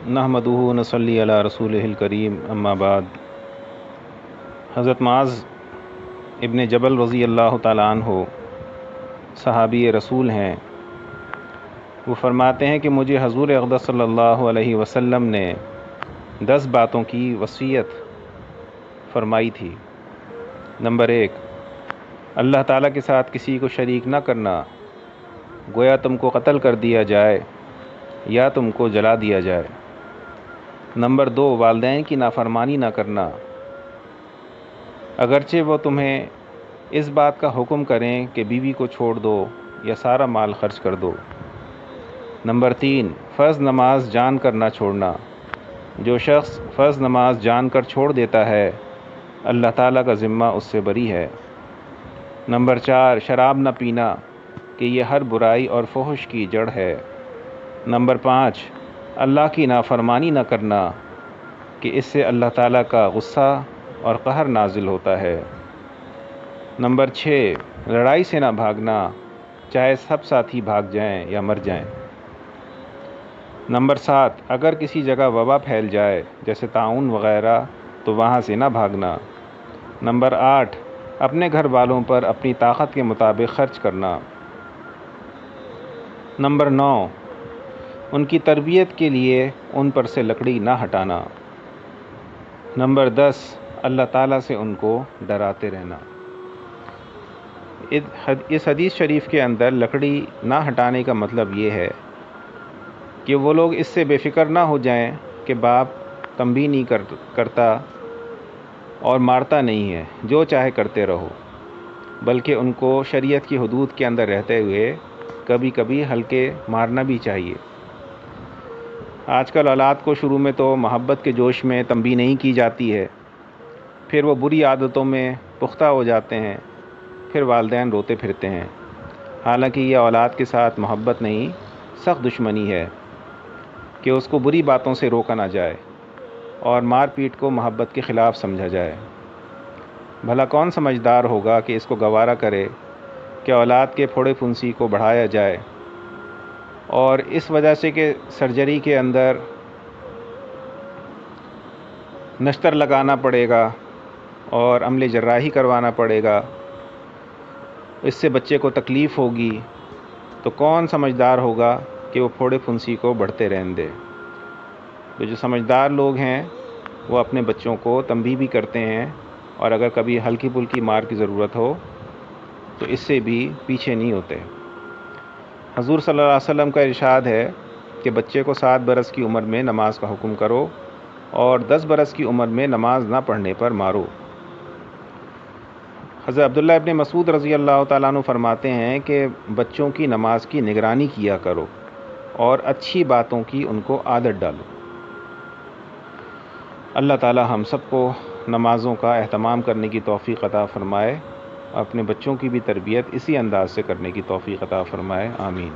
نحمدہ و نصلی علی رسولہ الکریم، اما بعد۔ حضرت معاذ ابن جبل رضی اللہ تعالیٰ عنہ صحابی رسول ہیں۔ وہ فرماتے ہیں کہ مجھے حضور اقدس صلی اللہ علیہ وسلم نے 10 باتوں کی وصیت فرمائی تھی۔ نمبر 1، اللہ تعالیٰ کے ساتھ کسی کو شریک نہ کرنا، گویا تم کو قتل کر دیا جائے یا تم کو جلا دیا جائے۔ نمبر 2، والدین کی نافرمانی نہ کرنا، اگرچہ وہ تمہیں اس بات کا حکم کریں کہ بیوی کو چھوڑ دو یا سارا مال خرچ کر دو۔ نمبر 3، فرض نماز جان کر نہ چھوڑنا، جو شخص فرض نماز جان کر چھوڑ دیتا ہے اللہ تعالیٰ کا ذمہ اس سے بری ہے۔ نمبر 4، شراب نہ پینا کہ یہ ہر برائی اور فحش کی جڑ ہے۔ نمبر 5، اللہ کی نافرمانی نہ کرنا کہ اس سے اللہ تعالیٰ کا غصہ اور قہر نازل ہوتا ہے۔ نمبر 6، لڑائی سے نہ بھاگنا، چاہے سب ساتھی بھاگ جائیں یا مر جائیں۔ نمبر 7، اگر کسی جگہ وبا پھیل جائے جیسے طاعون وغیرہ تو وہاں سے نہ بھاگنا۔ نمبر 8، اپنے گھر والوں پر اپنی طاقت کے مطابق خرچ کرنا۔ نمبر 9، ان کی تربیت کے لیے ان پر سے لکڑی نہ ہٹانا۔ نمبر 10، اللہ تعالیٰ سے ان کو ڈراتے رہنا۔ اس حدیث شریف کے اندر لکڑی نہ ہٹانے کا مطلب یہ ہے کہ وہ لوگ اس سے بے فکر نہ ہو جائیں کہ باپ تنبیہ نہیں کرتا اور مارتا نہیں ہے، جو چاہے کرتے رہو، بلکہ ان کو شریعت کی حدود کے اندر رہتے ہوئے کبھی کبھی ہلکے مارنا بھی چاہیے۔ آج کل اولاد کو شروع میں تو محبت کے جوش میں تنبیہ نہیں کی جاتی ہے، پھر وہ بری عادتوں میں پختہ ہو جاتے ہیں، پھر والدین روتے پھرتے ہیں، حالانکہ یہ اولاد کے ساتھ محبت نہیں، سخت دشمنی ہے کہ اس کو بری باتوں سے روکا نہ جائے اور مار پیٹ کو محبت کے خلاف سمجھا جائے۔ بھلا کون سمجھدار ہوگا کہ اس کو گوارا کرے کہ اولاد کے پھوڑے پھنسی کو بڑھایا جائے، اور اس وجہ سے کہ سرجری کے اندر نشتر لگانا پڑے گا اور عمل جراحی کروانا پڑے گا، اس سے بچے کو تکلیف ہوگی، تو کون سمجھدار ہوگا کہ وہ پھوڑے پھنسی کو بڑھتے رہنے دے؟ تو جو سمجھدار لوگ ہیں وہ اپنے بچوں کو تنبیہ بھی کرتے ہیں، اور اگر کبھی ہلکی پھلکی مار کی ضرورت ہو تو اس سے بھی پیچھے نہیں ہوتے۔ حضور صلی اللہ علیہ وسلم کا ارشاد ہے کہ بچے کو 7 برس کی عمر میں نماز کا حکم کرو اور 10 برس کی عمر میں نماز نہ پڑھنے پر مارو۔ حضرت عبداللہ ابن مسعود رضی اللہ تعالیٰ عنہ فرماتے ہیں کہ بچوں کی نماز کی نگرانی کیا کرو اور اچھی باتوں کی ان کو عادت ڈالو۔ اللہ تعالیٰ ہم سب کو نمازوں کا اہتمام کرنے کی توفیق عطا فرمائے، اپنے بچوں کی بھی تربیت اسی انداز سے کرنے کی توفیق عطا فرمائے، آمین۔